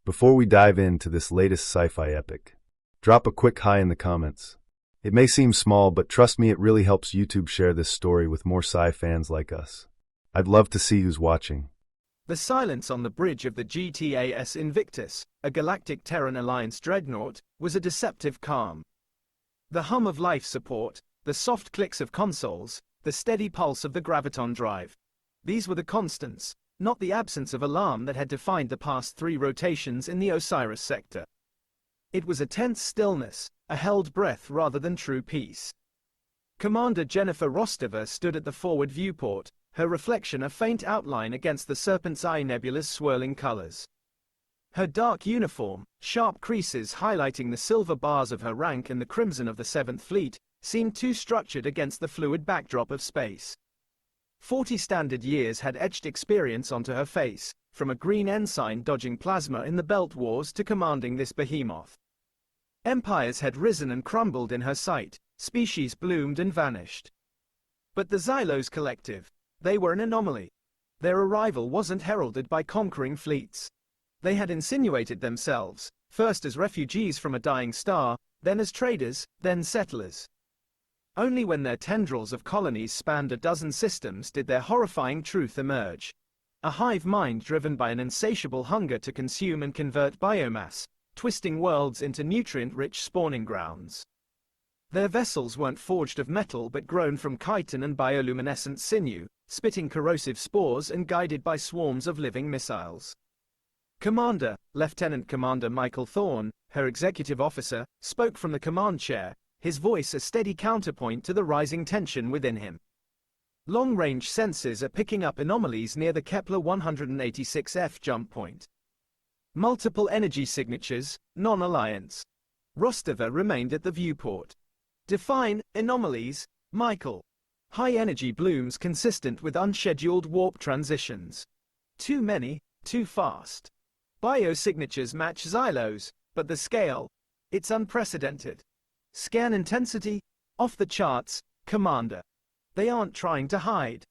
Before we dive into this latest sci-fi epic, drop a quick hi in the comments. It may seem small, but trust me, it really helps YouTube share this story with more sci fans like us. I'd love to see who's watching. The silence on the bridge of the G.T.A.S. Invictus, a Galactic Terran Alliance dreadnought, was a deceptive calm. The hum of life support, the soft clicks of consoles, the steady pulse of the graviton drive. These were the constants, not the absence of alarm that had defined the past 3 rotations in the Osiris sector. It was a tense stillness, a held breath rather than true peace. Commander Jennifer Rostova stood at the forward viewport, her reflection a faint outline against the Serpent's Eye Nebula's swirling colors. Her dark uniform, sharp creases highlighting the silver bars of her rank and the crimson of the 7th Fleet, seemed too structured against the fluid backdrop of space. 40 standard years had etched experience onto her face, from a green ensign dodging plasma in the Belt Wars to commanding this behemoth. Empires had risen and crumbled in her sight, species bloomed and vanished. But the Xylos Collective, they were an anomaly. Their arrival wasn't heralded by conquering fleets. They had insinuated themselves, first as refugees from a dying star, then as traders, then settlers. Only when their tendrils of colonies spanned a dozen systems did their horrifying truth emerge. A hive mind driven by an insatiable hunger to consume and convert biomass, twisting worlds into nutrient-rich spawning grounds. Their vessels weren't forged of metal but grown from chitin and bioluminescent sinew, spitting corrosive spores and guided by swarms of living missiles. Commander, Lieutenant Commander Michael Thorne, her executive officer, spoke from the command chair, his voice a steady counterpoint to the rising tension within him. Long-range sensors are picking up anomalies near the Kepler-186f jump point. Multiple energy signatures, non-alliance. Rostova remained at the viewport. Define anomalies, Michael. High-energy blooms consistent with unscheduled warp transitions. Too many, too fast. Biosignatures match Xylos, but the scale, it's unprecedented. Scan intensity, off the charts, Commander. They aren't trying to hide.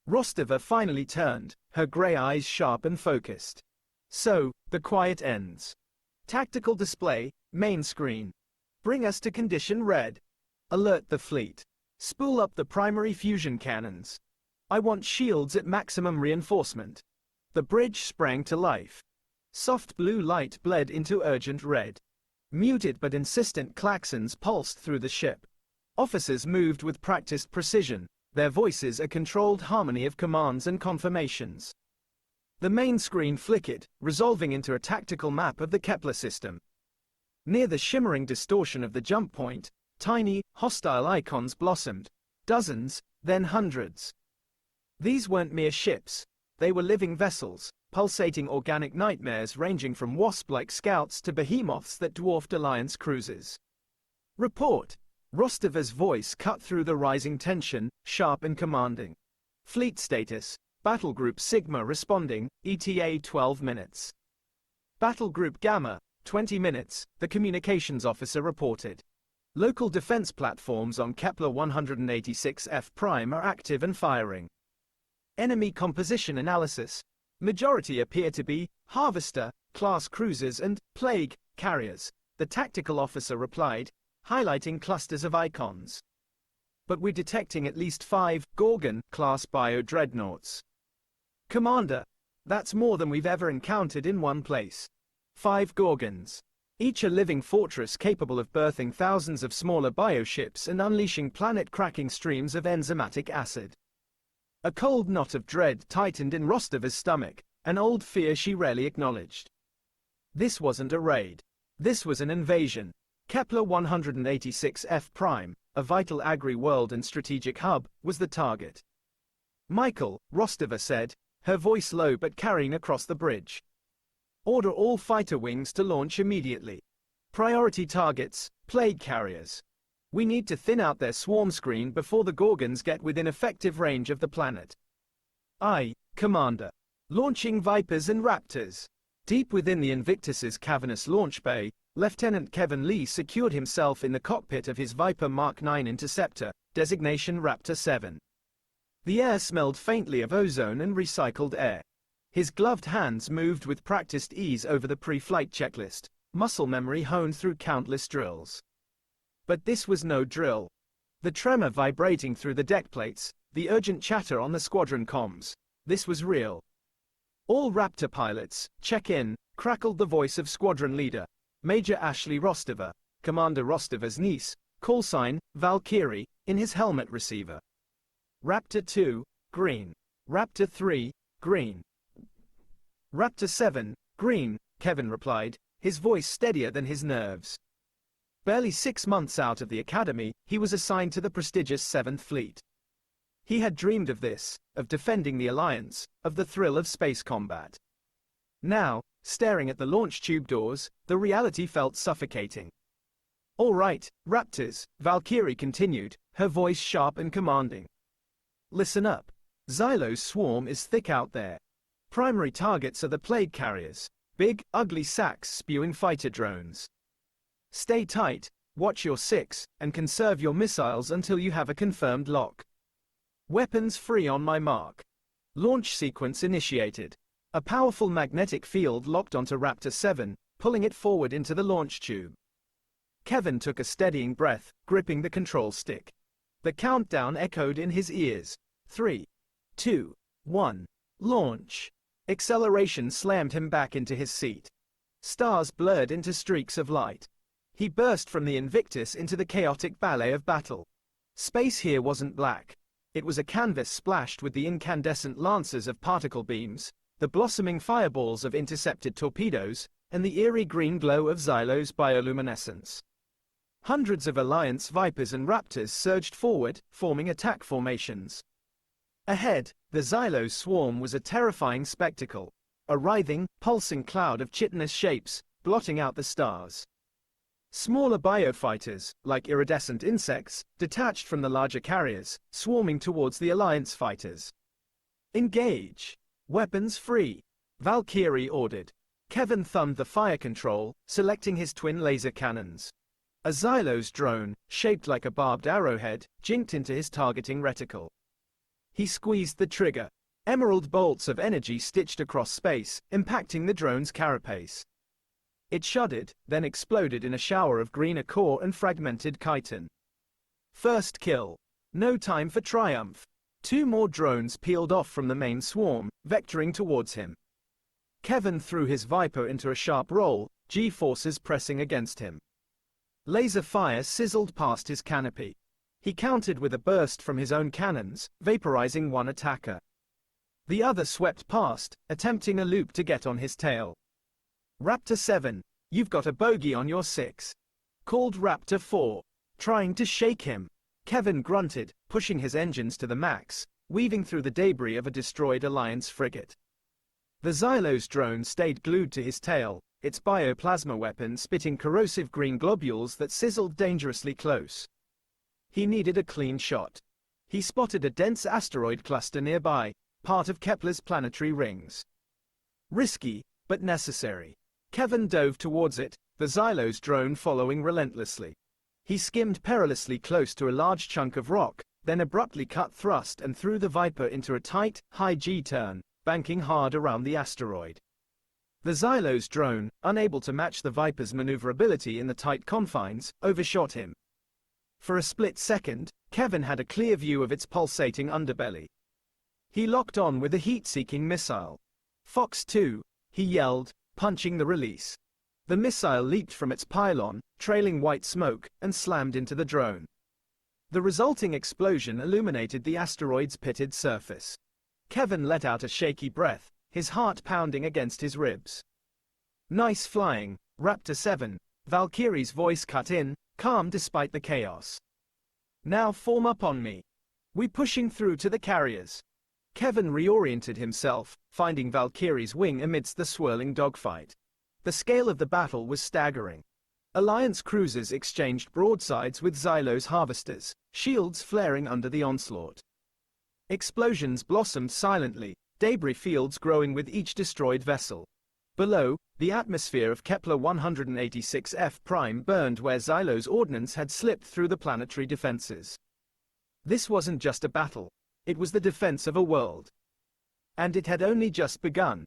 Rostova finally turned, her grey eyes sharp and focused. So, the quiet ends. Tactical display, main screen. Bring us to condition red. Alert the fleet. Spool up the primary fusion cannons. I want shields at maximum reinforcement. The bridge sprang to life. Soft blue light bled into urgent red. Muted but insistent klaxons pulsed through the ship. Officers moved with practiced precision, their voices a controlled harmony of commands and confirmations. The main screen flickered, resolving into a tactical map of the Kepler system. Near the shimmering distortion of the jump point, tiny, hostile icons blossomed. Dozens, then hundreds. These weren't mere ships. They were living vessels, pulsating organic nightmares ranging from wasp-like scouts to behemoths that dwarfed Alliance cruisers. Report. Rostova's voice cut through the rising tension, sharp and commanding. Fleet status. Battle Group Sigma responding, ETA 12 minutes. Battle Group Gamma, 20 minutes, the communications officer reported. Local defense platforms on Kepler-186f prime are active and firing. Enemy composition analysis. Majority appear to be Harvester-class cruisers and Plague carriers, the tactical officer replied, highlighting clusters of icons. But we're detecting at least 5 Gorgon-class bio-dreadnoughts. Commander, that's more than we've ever encountered in one place. 5 Gorgons. Each a living fortress capable of birthing thousands of smaller bioships and unleashing planet-cracking streams of enzymatic acid. A cold knot of dread tightened in Rostova's stomach, an old fear she rarely acknowledged. This wasn't a raid. This was an invasion. Kepler-186f prime, a vital agri-world and strategic hub, was the target. Michael, Rostova said, her voice low but carrying across the bridge. Order all fighter wings to launch immediately. Priority targets, plague carriers. We need to thin out their swarm screen before the Gorgons get within effective range of the planet. Aye, Commander. Launching Vipers and Raptors. Deep within the Invictus's cavernous launch bay, Lieutenant Kevin Lee secured himself in the cockpit of his Viper Mark 9 interceptor, designation Raptor 7. The air smelled faintly of ozone and recycled air. His gloved hands moved with practiced ease over the pre-flight checklist, muscle memory honed through countless drills. But this was no drill. The tremor vibrating through the deck plates, the urgent chatter on the squadron comms, this was real. All Raptor pilots, check in, crackled the voice of squadron leader, Major Ashley Rostova, Commander Rostova's niece, call sign, Valkyrie, in his helmet receiver. Raptor 2, green. Raptor 3, green. Raptor 7, green, Kevin replied, his voice steadier than his nerves. Barely 6 months out of the academy, he was assigned to the prestigious 7th Fleet. He had dreamed of this, of defending the Alliance, of the thrill of space combat. Now, staring at the launch tube doors, the reality felt suffocating. All right, Raptors, Valkyrie continued, her voice sharp and commanding. Listen up. Xylos swarm is thick out there. Primary targets are the plague carriers, big, ugly sacks spewing fighter drones. Stay tight, watch your 6, and conserve your missiles until you have a confirmed lock. Weapons free on my mark. Launch sequence initiated. A powerful magnetic field locked onto Raptor 7, pulling it forward into the launch tube. Kevin took a steadying breath, gripping the control stick. The countdown echoed in his ears. 3, 2, 1, launch. Acceleration slammed him back into his seat. Stars blurred into streaks of light. He burst from the Invictus into the chaotic ballet of battle. Space here wasn't black. It was a canvas splashed with the incandescent lances of particle beams, the blossoming fireballs of intercepted torpedoes, and the eerie green glow of Xylos bioluminescence. Hundreds of Alliance Vipers and Raptors surged forward, forming attack formations. Ahead, the Xylos swarm was a terrifying spectacle, a writhing, pulsing cloud of chitinous shapes, blotting out the stars. Smaller biofighters, like iridescent insects, detached from the larger carriers, swarming towards the Alliance fighters. Engage! Weapons free! Valkyrie ordered. Kevin thumbed the fire control, selecting his twin laser cannons. A Xylos drone, shaped like a barbed arrowhead, jinked into his targeting reticle. He squeezed the trigger. Emerald bolts of energy stitched across space, impacting the drone's carapace. It shuddered, then exploded in a shower of green core and fragmented chitin. First kill. No time for triumph. 2 more drones peeled off from the main swarm, vectoring towards him. Kevin threw his Viper into a sharp roll, G-forces pressing against him. Laser fire sizzled past his canopy. He countered with a burst from his own cannons, vaporizing one attacker. The other swept past, attempting a loop to get on his tail. Raptor 7, you've got a bogey on your 6. Called Raptor 4. Trying to shake him. Kevin grunted, pushing his engines to the max, weaving through the debris of a destroyed Alliance frigate. The Xylos drone stayed glued to his tail, its bioplasma weapon spitting corrosive green globules that sizzled dangerously close. He needed a clean shot. He spotted a dense asteroid cluster nearby, part of Kepler's planetary rings. Risky, but necessary. Kevin dove towards it, the Xylos drone following relentlessly. He skimmed perilously close to a large chunk of rock, then abruptly cut thrust and threw the Viper into a tight, high G-turn, banking hard around the asteroid. The Xylos drone, unable to match the Viper's maneuverability in the tight confines, overshot him. For a split second, Kevin had a clear view of its pulsating underbelly. He locked on with a heat-seeking missile. Fox 2, he yelled, punching the release. The missile leaped from its pylon, trailing white smoke, and slammed into the drone. The resulting explosion illuminated the asteroid's pitted surface. Kevin let out a shaky breath, his heart pounding against his ribs. Nice flying, Raptor 7, Valkyrie's voice cut in, calm despite the chaos. Now form up on me. We pushing through to the carriers. Kevin reoriented himself, finding Valkyrie's wing amidst the swirling dogfight. The scale of the battle was staggering. Alliance cruisers exchanged broadsides with Xylos harvesters, shields flaring under the onslaught. Explosions blossomed silently, debris fields growing with each destroyed vessel. Below, the atmosphere of Kepler-186f prime burned where Xylos ordnance had slipped through the planetary defenses. This wasn't just a battle. It was the defense of a world. And it had only just begun.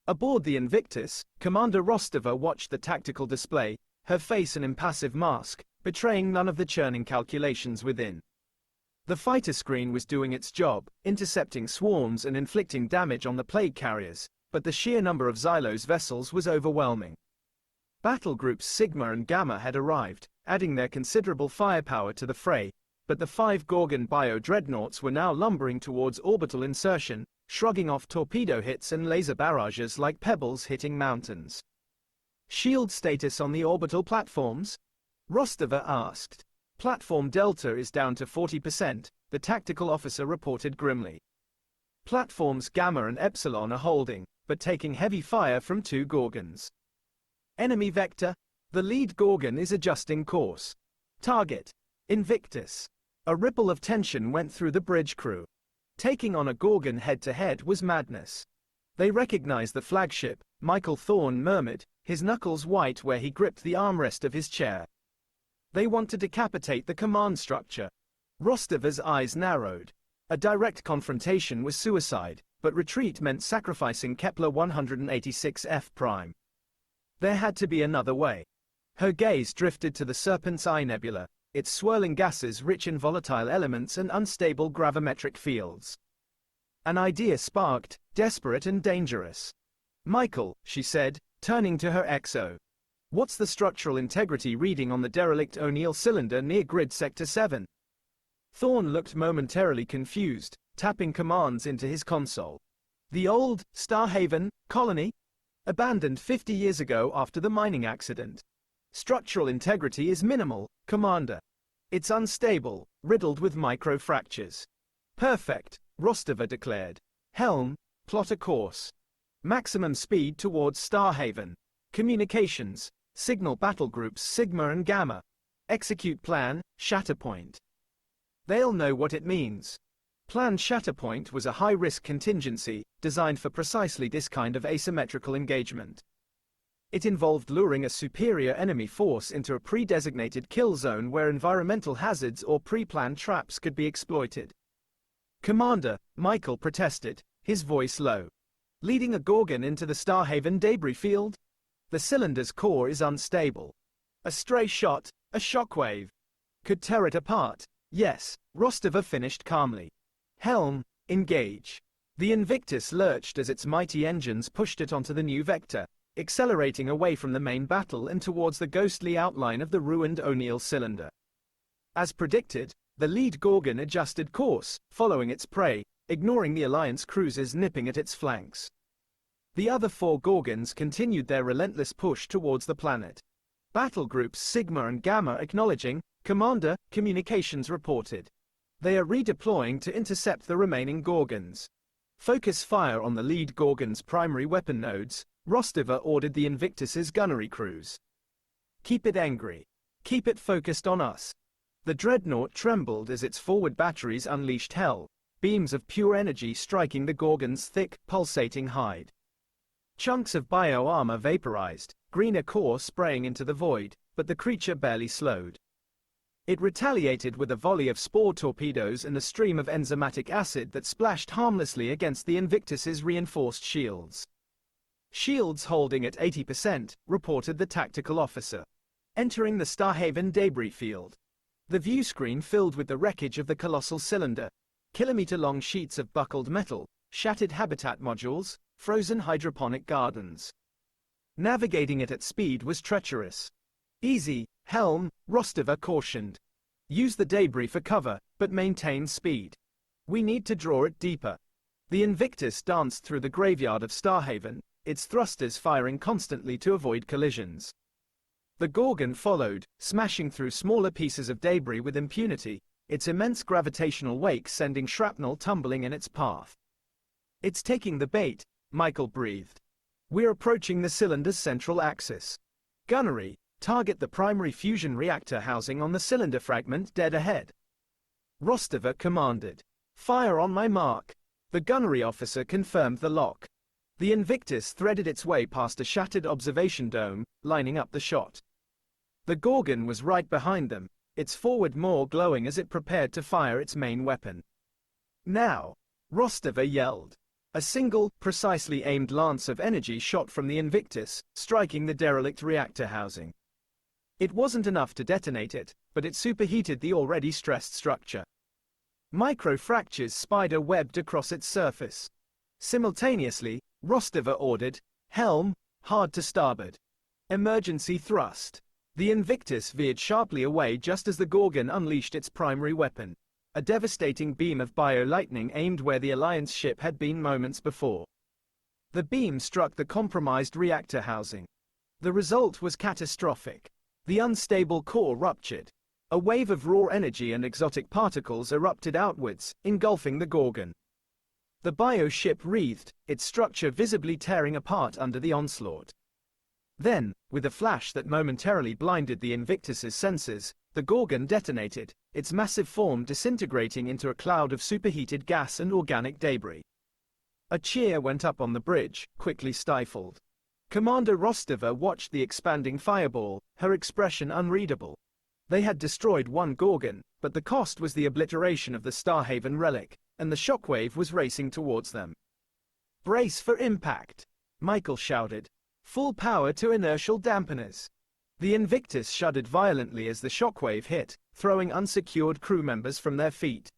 Aboard the Invictus, Commander Rostova watched the tactical display, her face an impassive mask, betraying none of the churning calculations within. The fighter screen was doing its job, intercepting swarms and inflicting damage on the plague carriers, but the sheer number of Xylos vessels was overwhelming. Battle groups Sigma and Gamma had arrived, adding their considerable firepower to the fray, but the 5 Gorgon bio-dreadnoughts were now lumbering towards orbital insertion, shrugging off torpedo hits and laser barrages like pebbles hitting mountains. Shield status on the orbital platforms? Rostova asked. Platform Delta is down to 40%, the tactical officer reported grimly. Platforms Gamma and Epsilon are holding, but taking heavy fire from 2 Gorgons. Enemy vector? The lead Gorgon is adjusting course. Target? Invictus. A ripple of tension went through the bridge crew. Taking on a Gorgon head-to-head was madness. They recognized the flagship, Michael Thorne murmured, his knuckles white where he gripped the armrest of his chair. They want to decapitate the command structure. Rostova's eyes narrowed. A direct confrontation was suicide, but retreat meant sacrificing Kepler-186f prime. There had to be another way. Her gaze drifted to the Serpent's Eye Nebula, its swirling gases rich in volatile elements and unstable gravimetric fields. An idea sparked, desperate and dangerous. Michael, she said, turning to her XO. What's the structural integrity reading on the derelict O'Neill cylinder near grid sector 7? Thorne looked momentarily confused, tapping commands into his console. The old, Starhaven, colony? Abandoned 50 years ago after the mining accident. Structural integrity is minimal, Commander. It's unstable, riddled with micro-fractures. Perfect, Rostova declared. Helm, plot a course. Maximum speed towards Starhaven. Communications, signal battle groups Sigma and Gamma. Execute plan, Shatterpoint. They'll know what it means. Plan Shatterpoint was a high-risk contingency, designed for precisely this kind of asymmetrical engagement. It involved luring a superior enemy force into a pre-designated kill zone where environmental hazards or pre-planned traps could be exploited. Commander, Michael protested, his voice low. Leading a Gorgon into the Starhaven debris field? The cylinder's core is unstable. A stray shot, a shockwave. Could tear it apart. Yes, Rostova finished calmly. Helm, engage. The Invictus lurched as its mighty engines pushed it onto the new vector, accelerating away from the main battle and towards the ghostly outline of the ruined O'Neill cylinder. As predicted, the lead Gorgon adjusted course, following its prey, ignoring the Alliance cruisers nipping at its flanks. The other 4 Gorgons continued their relentless push towards the planet. Battle groups Sigma and Gamma acknowledging, Commander, communications reported. They are redeploying to intercept the remaining Gorgons. Focus fire on the lead Gorgon's primary weapon nodes, Rostova ordered the Invictus's gunnery crews. Keep it angry. Keep it focused on us. The dreadnought trembled as its forward batteries unleashed hell, beams of pure energy striking the Gorgon's thick, pulsating hide. Chunks of bio-armor vaporized, greener core spraying into the void, but the creature barely slowed. It retaliated with a volley of spore torpedoes and a stream of enzymatic acid that splashed harmlessly against the Invictus's reinforced shields. Shields holding at 80%, reported the tactical officer. Entering the Starhaven debris field. The view screen filled with the wreckage of the colossal cylinder. Kilometer-long sheets of buckled metal, shattered habitat modules, frozen hydroponic gardens. Navigating it at speed was treacherous. Easy, Helm, Rostova cautioned. Use the debris for cover, but maintain speed. We need to draw it deeper. The Invictus danced through the graveyard of Starhaven, its thrusters firing constantly to avoid collisions. The Gorgon followed, smashing through smaller pieces of debris with impunity, its immense gravitational wake sending shrapnel tumbling in its path. It's taking the bait, Michael breathed. We're approaching the cylinder's central axis. Gunnery, target the primary fusion reactor housing on the cylinder fragment dead ahead. Rostova commanded. Fire on my mark. The gunnery officer confirmed the lock. The Invictus threaded its way past a shattered observation dome, lining up the shot. The Gorgon was right behind them, its forward maw glowing as it prepared to fire its main weapon. Now! Rostova yelled. A single, precisely aimed lance of energy shot from the Invictus, striking the derelict reactor housing. It wasn't enough to detonate it, but it superheated the already stressed structure. Micro-fractures spider-webbed across its surface. Simultaneously, Rostova ordered, "Helm, hard to starboard. Emergency thrust." The Invictus veered sharply away just as the Gorgon unleashed its primary weapon. A devastating beam of bio-lightning aimed where the Alliance ship had been moments before. The beam struck the compromised reactor housing. The result was catastrophic. The unstable core ruptured. A wave of raw energy and exotic particles erupted outwards, engulfing the Gorgon. The bio-ship wreathed, its structure visibly tearing apart under the onslaught. Then, with a flash that momentarily blinded the Invictus's senses, the Gorgon detonated, its massive form disintegrating into a cloud of superheated gas and organic debris. A cheer went up on the bridge, quickly stifled. Commander Rostova watched the expanding fireball, her expression unreadable. They had destroyed one Gorgon, but the cost was the obliteration of the Starhaven relic, and the shockwave was racing towards them. "Brace for impact," Michael shouted. "Full power to inertial dampeners." The Invictus shuddered violently as the shockwave hit, throwing unsecured crew members from their feet.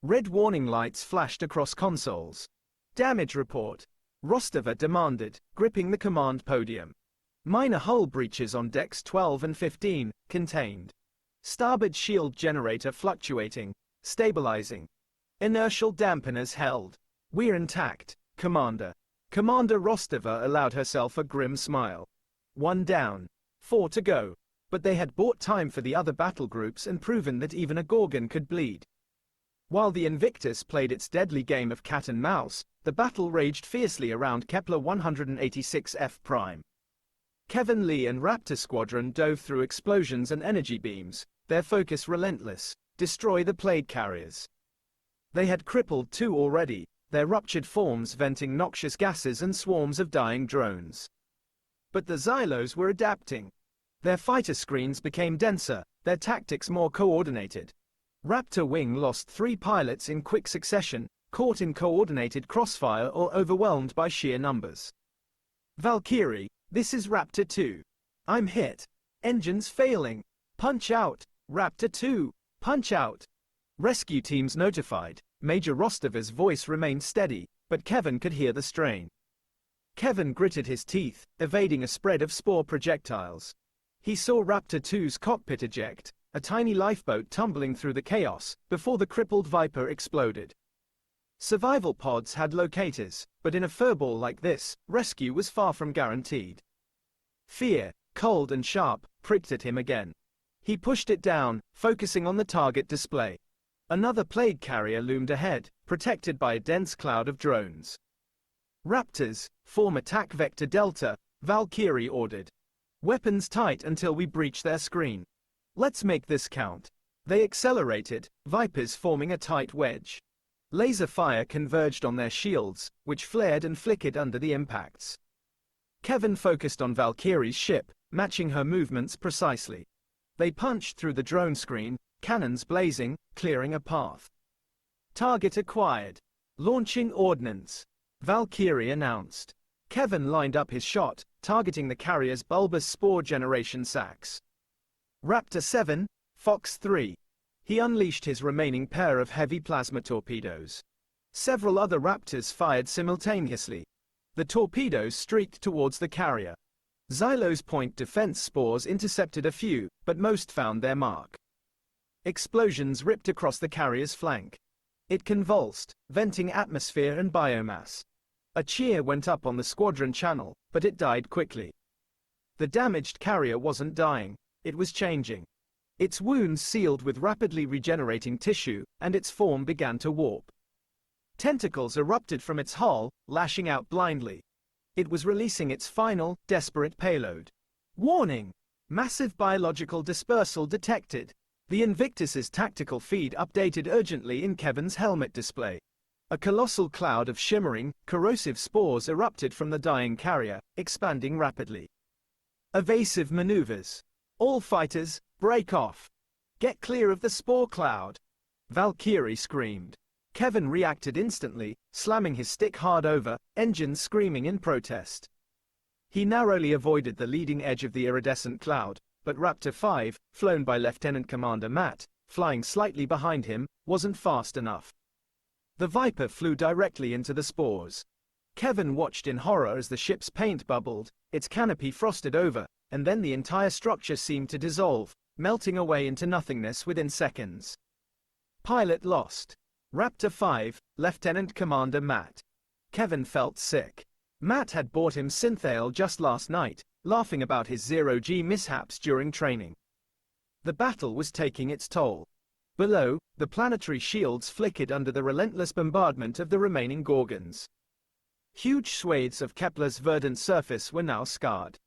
Red warning lights flashed across consoles. "Damage report," Rostova demanded, gripping the command podium. "Minor hull breaches on decks 12 and 15, contained. Starboard shield generator fluctuating, stabilizing. Inertial dampeners held. We're intact, Commander." Commander Rostova allowed herself a grim smile. 1 down. 4 to go. But they had bought time for the other battle groups and proven that even a Gorgon could bleed. While the Invictus played its deadly game of cat and mouse, the battle raged fiercely around Kepler-186f prime. Kevin Lee and Raptor Squadron dove through explosions and energy beams, their focus relentless: destroy the plague carriers. They had crippled 2 already, their ruptured forms venting noxious gases and swarms of dying drones. But the Xylos were adapting. Their fighter screens became denser, their tactics more coordinated. Raptor Wing lost 3 pilots in quick succession, caught in coordinated crossfire or overwhelmed by sheer numbers. "Valkyrie, this is Raptor 2. I'm hit. Engines failing. Punch out. Raptor 2, punch out." Rescue teams notified. Major Rostova's voice remained steady, but Kevin could hear the strain. Kevin gritted his teeth, evading a spread of spore projectiles. He saw Raptor 2's cockpit eject, a tiny lifeboat tumbling through the chaos, before the crippled Viper exploded. Survival pods had locators, but in a furball like this, rescue was far from guaranteed. Fear, cold and sharp, pricked at him again. He pushed it down, focusing on the target display. Another plague carrier loomed ahead, protected by a dense cloud of drones. "Raptors, form attack vector Delta," Valkyrie ordered. "Weapons tight until we breach their screen. Let's make this count." They accelerated, Vipers forming a tight wedge. Laser fire converged on their shields, which flared and flickered under the impacts. Kevin focused on Valkyrie's ship, matching her movements precisely. They punched through the drone screen, cannons blazing, clearing a path. "Target acquired. Launching ordnance," Valkyrie announced. Kevin lined up his shot, targeting the carrier's bulbous spore generation sacs. "Raptor 7, Fox 3. He unleashed his remaining pair of heavy plasma torpedoes. Several other Raptors fired simultaneously. The torpedoes streaked towards the carrier. Xylos point defense spores intercepted a few, but most found their mark. Explosions ripped across the carrier's flank. It convulsed, venting atmosphere and biomass. A cheer went up on the squadron channel, but it died quickly. The damaged carrier wasn't dying, it was changing. Its wounds sealed with rapidly regenerating tissue, and its form began to warp. Tentacles erupted from its hull, lashing out blindly. It was releasing its final, desperate payload. Warning! Massive biological dispersal detected. The Invictus's tactical feed updated urgently in Kevin's helmet display. A colossal cloud of shimmering, corrosive spores erupted from the dying carrier, expanding rapidly. Evasive maneuvers. All fighters, break off. Get clear of the spore cloud. Valkyrie screamed. Kevin reacted instantly, slamming his stick hard over, engines screaming in protest. He narrowly avoided the leading edge of the iridescent cloud, but Raptor 5, flown by Lieutenant Commander Matt, flying slightly behind him, wasn't fast enough. The Viper flew directly into the spores. Kevin watched in horror as the ship's paint bubbled, its canopy frosted over, and then the entire structure seemed to dissolve, melting away into nothingness within seconds. Pilot lost. Raptor 5, Lieutenant Commander Matt. Kevin felt sick. Matt had bought him synthale just last night, laughing about his zero-G mishaps during training. The battle was taking its toll. Below, the planetary shields flickered under the relentless bombardment of the remaining Gorgons. Huge swathes of Kepler's verdant surface were now scarred.